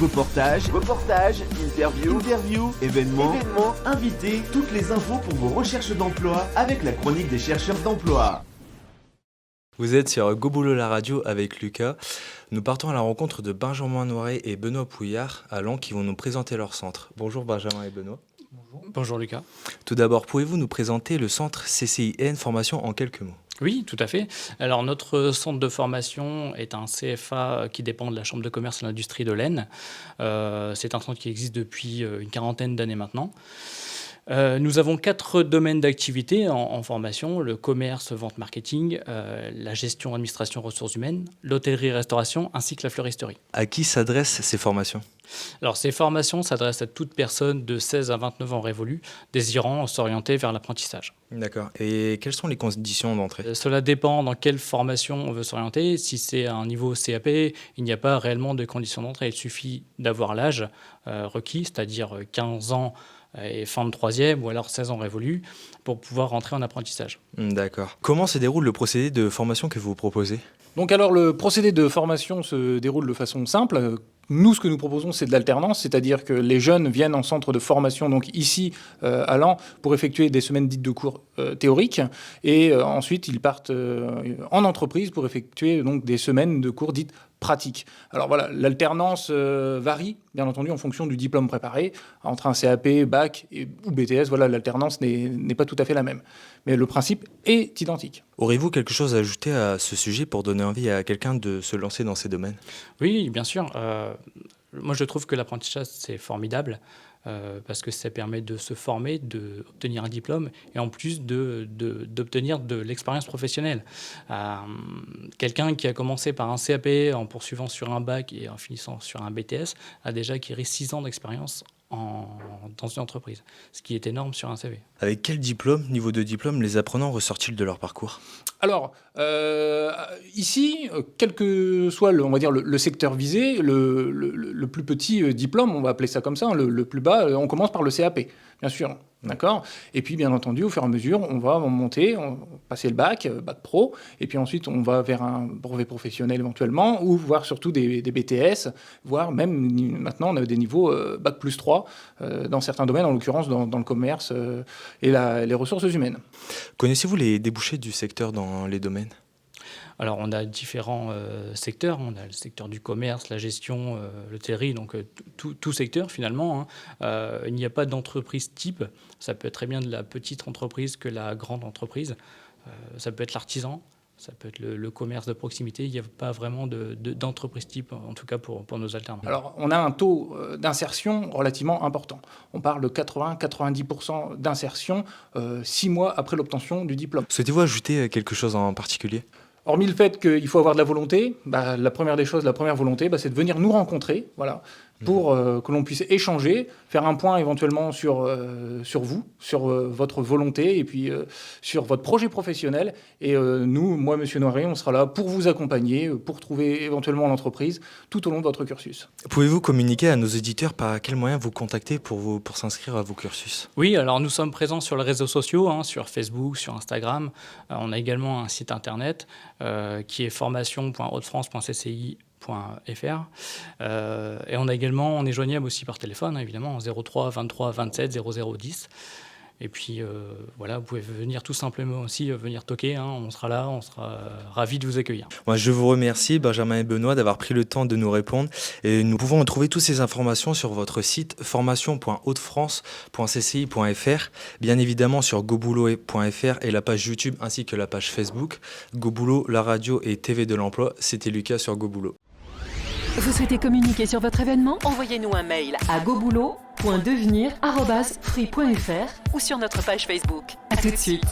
reportages, interviews, événements, invités, toutes les infos pour vos recherches d'emploi avec la chronique des chercheurs d'emploi. Vous êtes sur Go Boulot la radio avec Lucas. Nous partons à la rencontre de Benjamin Noiret et Benoît Pouillard à Laon qui vont nous présenter leur centre. Bonjour Benjamin et Benoît. Bonjour Lucas. Tout d'abord, pouvez-vous nous présenter le centre CCIN Formation en quelques mots ? Oui, tout à fait. Alors notre centre de formation est un CFA qui dépend de la Chambre de commerce et d'industrie de l'Aisne. C'est un centre qui existe depuis une quarantaine d'années maintenant. Nous avons 4 domaines d'activité en formation: le commerce, vente, marketing, la gestion, administration, ressources humaines, l'hôtellerie-restauration ainsi que la fleuristerie. À qui s'adressent ces formations ? Alors ces formations s'adressent à toute personne de 16 à 29 ans révolus désirant s'orienter vers l'apprentissage. D'accord. Et quelles sont les conditions d'entrée ? Cela dépend dans quelle formation on veut s'orienter. Si c'est un niveau CAP, il n'y a pas réellement de conditions d'entrée. Il suffit d'avoir l'âge requis, c'est-à-dire 15 ans et fin de 3e ou alors 16 ans révolus pour pouvoir rentrer en apprentissage. D'accord. Comment se déroule le procédé de formation que vous proposez ? Donc alors le procédé de formation se déroule de façon simple. Nous, ce que nous proposons, c'est de l'alternance, c'est-à-dire que les jeunes viennent en centre de formation, donc ici à Laon, pour effectuer des semaines dites de cours théoriques, et ensuite ils partent en entreprise pour effectuer donc des semaines de cours dites pratiques. Alors voilà, l'alternance varie, bien entendu, en fonction du diplôme préparé. Entre un CAP, bac ou BTS, voilà, l'alternance n'est pas tout à fait la même. Mais le principe est identique. Aurez-vous quelque chose à ajouter à ce sujet pour donner envie à quelqu'un de se lancer dans ces domaines ? Oui, bien sûr. Moi, je trouve que l'apprentissage, c'est formidable parce que ça permet de se former, d'obtenir un diplôme et en plus d'obtenir de l'expérience professionnelle. Quelqu'un qui a commencé par un CAP en poursuivant sur un bac et en finissant sur un BTS a déjà acquis 6 ans d'expérience dans une entreprise, ce qui est énorme sur un CV. Avec quel niveau de diplôme, les apprenants ressortent-ils de leur parcours ? Alors, ici, quel que soit le secteur visé, le plus petit diplôme, on va appeler ça comme ça, le plus bas, on commence par le CAP, bien sûr. D'accord ? Et puis, bien entendu, au fur et à mesure, on va monter, passer le bac pro, et puis ensuite, on va vers un brevet professionnel éventuellement, ou voire surtout des BTS, voire même, maintenant, on a des niveaux bac plus 3, dans certains domaines, en l'occurrence dans le commerce et les ressources humaines. Connaissez-vous les débouchés du secteur dans les domaines ? Alors, on a différents secteurs. On a le secteur du commerce, la gestion, l'hôtellerie, donc tout secteur finalement. Il n'y a pas d'entreprise type. Ça peut être très bien de la petite entreprise que la grande entreprise. Ça peut être l'artisan, ça peut être le commerce de proximité. Il n'y a pas vraiment d'entreprise type, en tout cas pour nos alternants. Alors, on a un taux d'insertion relativement important. On parle de 80-90% d'insertion 6 mois après l'obtention du diplôme. Souhaitez-vous ajouter quelque chose en particulier ? Hormis le fait qu'il faut avoir de la volonté, la première volonté, c'est de venir nous rencontrer, voilà, pour que l'on puisse échanger, faire un point éventuellement sur vous, sur votre volonté et puis sur votre projet professionnel. Et nous, moi, Monsieur Noiret, on sera là pour vous accompagner, pour trouver éventuellement l'entreprise tout au long de votre cursus. Pouvez-vous communiquer à nos éditeurs par quels moyens vous contacter pour s'inscrire à vos cursus ? Oui, alors nous sommes présents sur les réseaux sociaux, sur Facebook, sur Instagram. On a également un site internet qui est formation.hautefrance.cci.fr. Et on est joignable aussi par téléphone, évidemment, 03 23 27 0010. Et puis voilà, vous pouvez venir tout simplement aussi venir toquer, on sera là, on sera ravis de vous accueillir. Moi, je vous remercie, Benjamin et Benoît, d'avoir pris le temps de nous répondre. Et nous pouvons retrouver toutes ces informations sur votre site formation.hautefrance.cci.fr, bien évidemment sur goboulot.fr et la page YouTube ainsi que la page Facebook. Go Boulot, la radio et TV de l'emploi, c'était Lucas sur Go Boulot. Vous souhaitez communiquer sur votre événement ? Envoyez-nous un mail à goboulot.devenir@free.fr ou sur notre page Facebook. À tout de suite.